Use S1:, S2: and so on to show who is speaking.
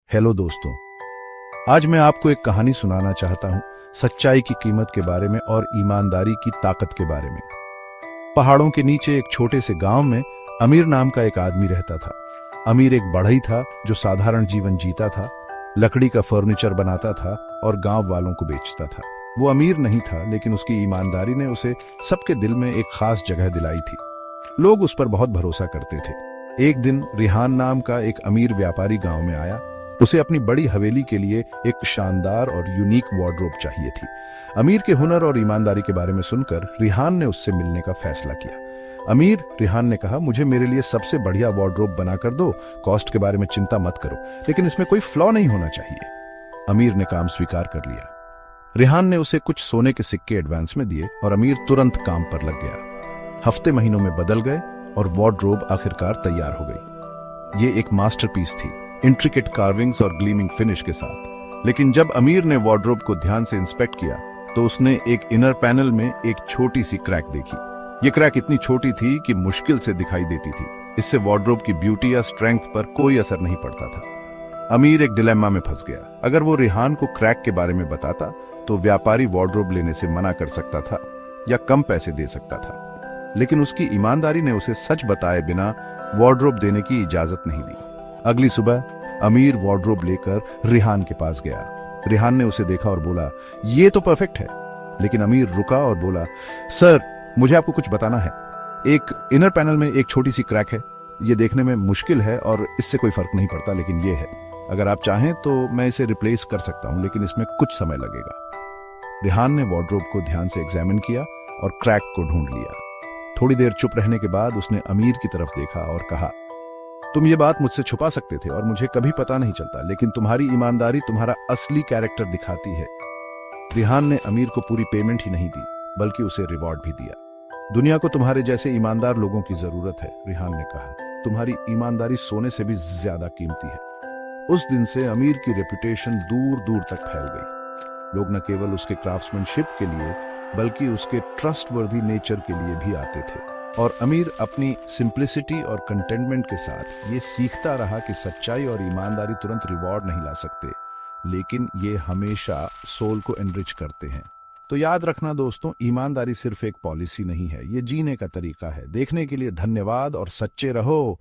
S1: Hello दोस्तों, आज मैं आपको एक कहानी सुनाना चाहता हूं सच्चाई की कीमत के बारे में और ईमानदारी की ताकत के बारे में। पहाड़ों के नीचे एक छोटे से गांव में अमीर नाम का एक आदमी रहता था। अमीर एक बढ़ई था जो साधारण जीवन जीता था, लकड़ी का फर्नीचर बनाता था और गांव वालों को बेचता था। वो अमीर नहीं था, लेकिन उसकी ईमानदारी ने उसे सबके दिल में एक खास जगह दिलाई थी। लोग उस पर बहुत भरोसा करते थे। एक दिन रिहान नाम का एक अमीर व्यापारी गांव में आया। उसे अपनी बड़ी हवेली के लिए एक शानदार और यूनिक वार्डरोब चाहिए थी। अमीर के हुनर और ईमानदारी के बारे में सुनकर रिहान ने उससे मिलने का फैसला किया। रिहान ने कहा, मुझे मेरे लिए सबसे बढ़िया वार्डरोब बना कर दो। कॉस्ट के बारे में चिंता मत करो, लेकिन इसमें कोई फ्लॉ नहीं होना चाहिए। अमीर ने काम स्वीकार कर लिया। रिहान ने उसे कुछ सोने के सिक्के एडवांस में दिए और अमीर तुरंत काम पर लग गया। हफ्ते महीनों में बदल गए और वार्डरोब आखिरकार तैयार हो गई। ये एक मास्टरपीस थी, इंट्रिकेट कार्विंग्स और ग्लीमिंग फिनिश के साथ। लेकिन जब अमीर ने वार्डरोब को ध्यान से इंस्पेक्ट किया तो उसने एक इनर पैनल में एक छोटी सी क्रैक देखी। ये क्रैक इतनी छोटी थी कि मुश्किल से दिखाई देती थी। इससे वार्डरोब की ब्यूटी या स्ट्रेंथ पर कोई असर नहीं पड़ता था। अमीर एक डिलेमा में फंस गया। अगर वो रिहान को क्रैक के बारे में बताता तो व्यापारी वार्डरोब लेने से मना कर सकता था या कम पैसे दे सकता था, लेकिन उसकी ईमानदारी ने उसे सच बताए बिना वार्डरोब देने की इजाजत नहीं दी। अगली सुबह अमीर वार्डरोब लेकर रिहान के पास गया। रिहान ने उसे देखा और बोला, ये तो परफेक्ट है। लेकिन अमीर रुका और बोला, सर, मुझे आपको कुछ बताना है। एक इनर पैनल में एक छोटी सी क्रैक है। ये देखने में मुश्किल है और इससे कोई फर्क नहीं पड़ता, लेकिन ये है। अगर आप चाहें तो मैं इसे रिप्लेस कर सकता हूं, लेकिन इसमें कुछ समय लगेगा। रिहान ने वार्डरोब को ध्यान से एग्जामिन किया और क्रैक को ढूंढ लिया। थोड़ी देर चुप रहने के बाद उसने अमीर की तरफ देखा और कहा, तुम ये बात मुझसे छुपा सकते थे और मुझे कभी पता नहीं चलता, लेकिन तुम्हारी ईमानदारी तुम्हारा असली कैरेक्टर दिखाती है। रिहान ने अमीर को पूरी पेमेंट ही नहीं दी, बल्कि उसे रिवॉर्ड भी दिया। दुनिया को तुम्हारे जैसे ईमानदार लोगों की जरूरत है, रिहान ने कहा। तुम्हारी ईमानदारी सोने से भी ज्यादा कीमती है। उस दिन से अमीर की रेपुटेशन दूर दूर तक फैल गई। लोग न केवल उसके क्राफ्ट्समैनशिप के लिए, बल्कि उसके ट्रस्टवर्दी नेचर के लिए भी आते थे। और अमीर अपनी सिंप्लिसिटी और कंटेंटमेंट के साथ ये सीखता रहा कि सच्चाई और ईमानदारी तुरंत रिवॉर्ड नहीं ला सकते, लेकिन ये हमेशा सोल को एनरिच करते हैं। तो याद रखना दोस्तों, ईमानदारी सिर्फ एक पॉलिसी नहीं है, ये जीने का तरीका है। देखने के लिए धन्यवाद और सच्चे रहो।